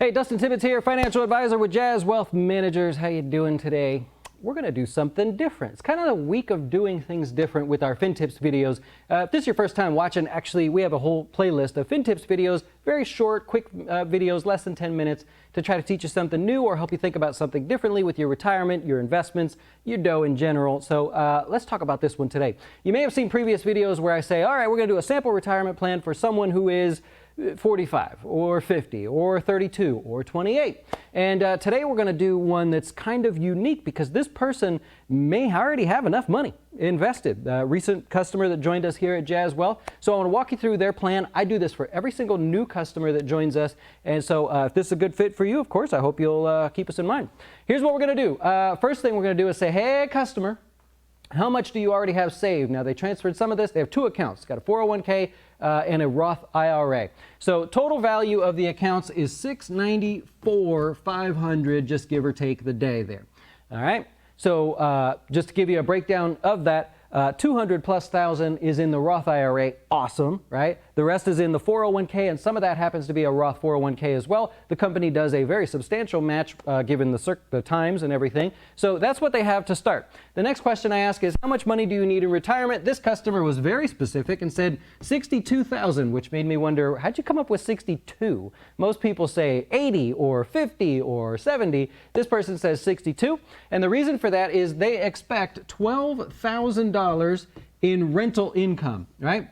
Hey, Dustin Tibbetts here, financial advisor with Jazz Wealth Managers. How you doing today? We're going to do something different. It's kind of the week of doing things different with our FinTips videos. If this is your first time watching, actually, we have a whole playlist of FinTips videos, very short, quick videos, less than 10 minutes, to try to teach you something new or help you think about something differently with your retirement, your investments, your dough in general. So let's talk about this one today. You may have seen previous videos where I say, all right, we're going to do a sample retirement plan for someone who is 45 or 50 or 32 or 28. And today we're going to do one that's kind of unique because this person may already have enough money invested. Recent customer that joined us here at Jazz Wealth. So I want to walk you through their plan. I do this for every single new customer that joins us. And so if this is a good fit for you, of course, I hope you'll keep us in mind. Here's what we're going to do. First thing we're going to do is say, hey, customer, how much do you already have saved? Now, they transferred some of this. They have two accounts. Got a 401k and a Roth IRA. So total value of the accounts is $694,500, just give or take the day there. All right. So just to give you a breakdown of that, 200 plus thousand is in the Roth IRA. Awesome, right? The rest is in the 401k, and some of that happens to be a Roth 401k as well. The company does a very substantial match given the times and everything. So that's what they have to start. The next question I ask is, how much money do you need in retirement? This customer was very specific and said 62,000, which made me wonder, how'd you come up with 62? Most people say 80 or 50 or 70. This person says 62. And the reason for that is they expect $12,000 in rental income, right?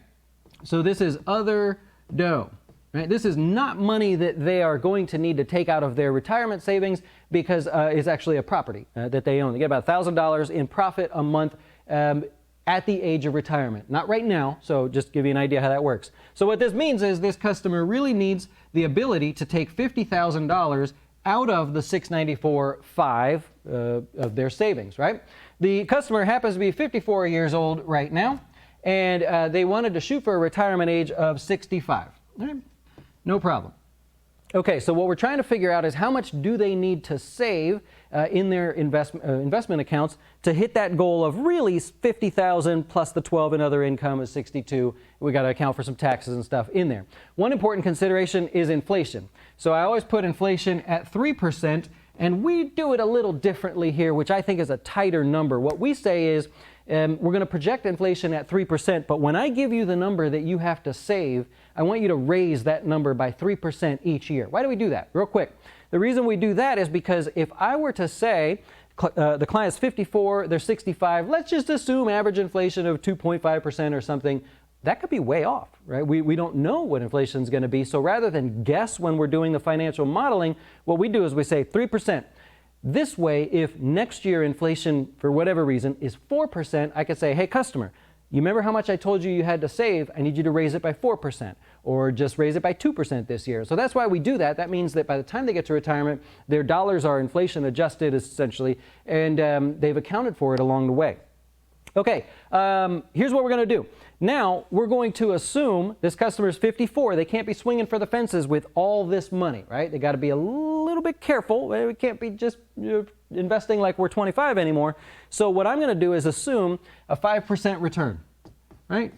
So this is other dough, right? This is not money that they are going to need to take out of their retirement savings because it's actually a property that they own. They get about $1,000 in profit a month at the age of retirement. Not right now, so just to give you an idea how that works. So what this means is this customer really needs the ability to take $50,000 out of the $694,500 of their savings, right? The customer happens to be 54 years old right now, and they wanted to shoot for a retirement age of 65. All right? No problem. Okay, so what we're trying to figure out is how much do they need to save in their investment accounts to hit that goal of really 50,000 plus the 12 in other income is 62. We got to account for some taxes and stuff in there. One important consideration is inflation. So I always put inflation at 3%, and we do it a little differently here, which I think is a tighter number. What we say is we're going to project inflation at 3%, but when I give you the number that you have to save, I want you to raise that number by 3% each year. Why do we do that? Real quick. The reason we do that is because if I were to say the client's 54, they're 65, let's just assume average inflation of 2.5% or something, that could be way off, right? We don't know what inflation is going to be. So rather than guess when we're doing the financial modeling, what we do is we say 3%. This way, if next year inflation, for whatever reason, is 4%, I could say, hey, customer, you remember how much I told you you had to save? I need you to raise it by 4%, or just raise it by 2% this year. So that's why we do that. That means that by the time they get to retirement, their dollars are inflation adjusted, essentially, and they've accounted for it along the way. Okay, here's what we're going to do. Now, we're going to assume this customer is 54. They can't be swinging for the fences with all this money, right? They got to be a little bit careful. We can't be just investing like we're 25 anymore. So what I'm going to do is assume a 5% return, right?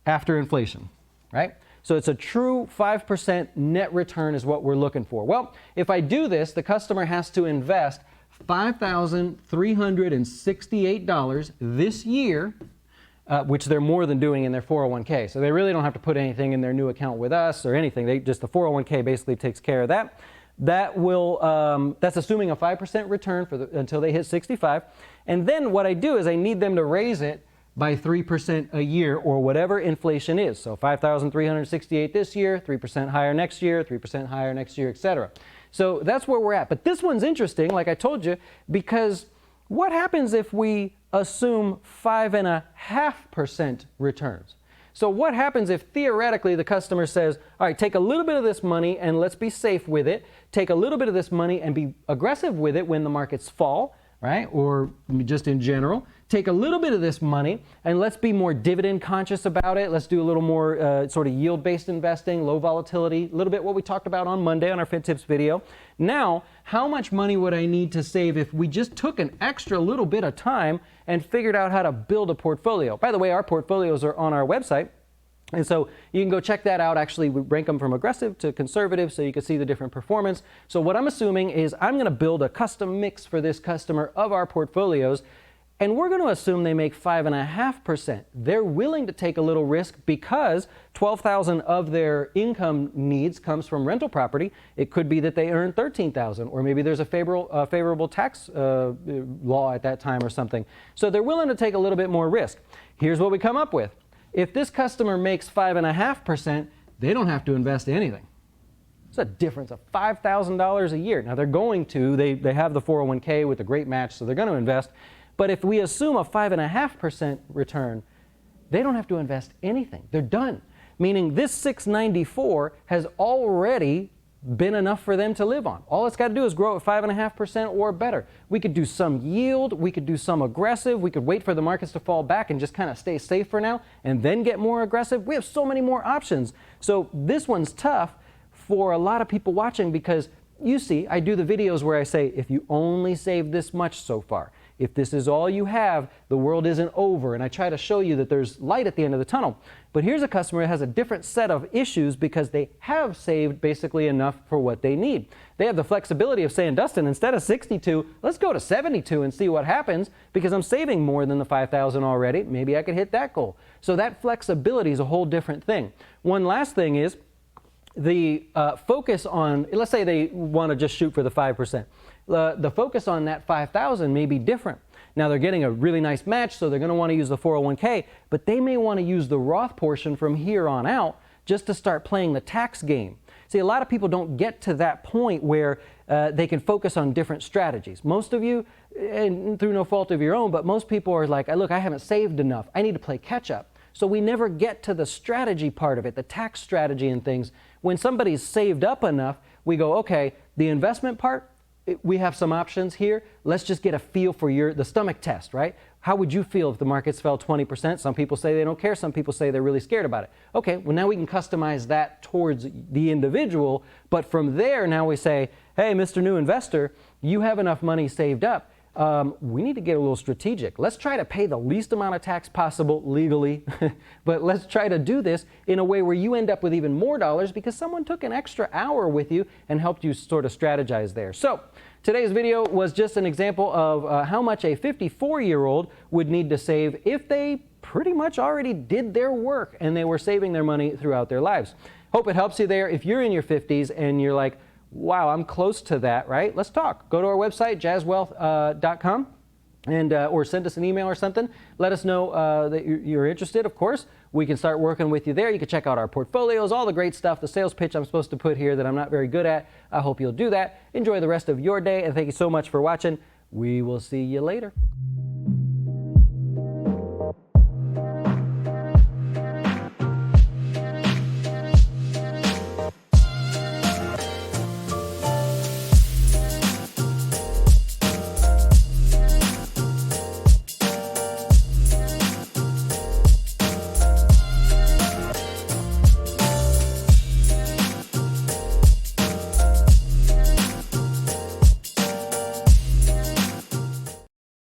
After inflation, right? So it's a true 5% net return is what we're looking for. Well, if I do this, the customer has to invest $5,368 this year, which they're more than doing in their 401k. So they really don't have to put anything in their new account with us or anything. The 401k basically takes care of that. That's assuming a 5% return until they hit 65. And then what I do is I need them to raise it by 3% a year or whatever inflation is. So 5,368 this year, 3% higher next year, 3% higher next year, etc. So that's where we're at. But this one's interesting, like I told you, because what happens if we assume 5.5% returns? So what happens if theoretically the customer says, all right, take a little bit of this money and let's be safe with it. Take a little bit of this money and be aggressive with it when the markets fall, right? Or just in general. Take a little bit of this money and let's be more dividend conscious about it. Let's do a little more sort of yield-based investing, low volatility, a little bit what we talked about on Monday on our FinTips video. Now, how much money would I need to save if we just took an extra little bit of time and figured out how to build a portfolio? By the way, our portfolios are on our website. And so you can go check that out. Actually, we rank them from aggressive to conservative so you can see the different performance. So what I'm assuming is I'm going to build a custom mix for this customer of our portfolios, and we're going to assume they make 5.5%. They're willing to take a little risk because $12,000 of their income needs comes from rental property. It could be that they earn $13,000, or maybe there's a favorable tax law at that time or something. So they're willing to take a little bit more risk. Here's what we come up with. If this customer makes 5.5%, they don't have to invest anything. It's a difference of $5,000 a year. Now they're going to, they have the 401k with a great match, so they're going to invest. But if we assume a 5.5% return, they don't have to invest anything. They're done. Meaning this 694 has already been enough for them to live on. All it's got to do is grow at 5.5% or better. We could do some yield, we could do some aggressive, we could wait for the markets to fall back and just kind of stay safe for now and then get more aggressive. We have so many more options. So this one's tough for a lot of people watching because you see, I do the videos where I say, if you only save this much so far, if this is all you have, the world isn't over. And I try to show you that there's light at the end of the tunnel. But here's a customer that has a different set of issues because they have saved basically enough for what they need. They have the flexibility of saying, Dustin, instead of 62, let's go to 72 and see what happens because I'm saving more than the 5,000 already. Maybe I could hit that goal. So that flexibility is a whole different thing. One last thing is the focus on, let's say they want to just shoot for the 5%. The focus on that 5,000 may be different. Now they're getting a really nice match, so they're going to want to use the 401k, but they may want to use the Roth portion from here on out just to start playing the tax game. See, a lot of people don't get to that point where they can focus on different strategies. Most of you, and through no fault of your own, but most people are like, look, I haven't saved enough. I need to play catch up. So we never get to the strategy part of it, the tax strategy and things. When somebody's saved up enough, we go, okay, the investment part, we have some options here. Let's just get a feel for the stomach test, right? How would you feel if the markets fell 20%? Some people say they don't care. Some people say they're really scared about it. Okay, well now we can customize that towards the individual. But from there, now we say, hey, Mr. New Investor, you have enough money saved up. We need to get a little strategic. Let's try to pay the least amount of tax possible legally, but let's try to do this in a way where you end up with even more dollars because someone took an extra hour with you and helped you sort of strategize there. So today's video was just an example of how much a 54-year-old would need to save if they pretty much already did their work and they were saving their money throughout their lives. Hope it helps you there. If you're in your 50s and you're like, wow, I'm close to that, right? Let's talk. Go to our website, jazzwealth.com, and or send us an email or something. Let us know that you're interested, of course. We can start working with you there. You can check out our portfolios, all the great stuff, the sales pitch I'm supposed to put here that I'm not very good at. I hope you'll do that. Enjoy the rest of your day, and thank you so much for watching. We will see you later.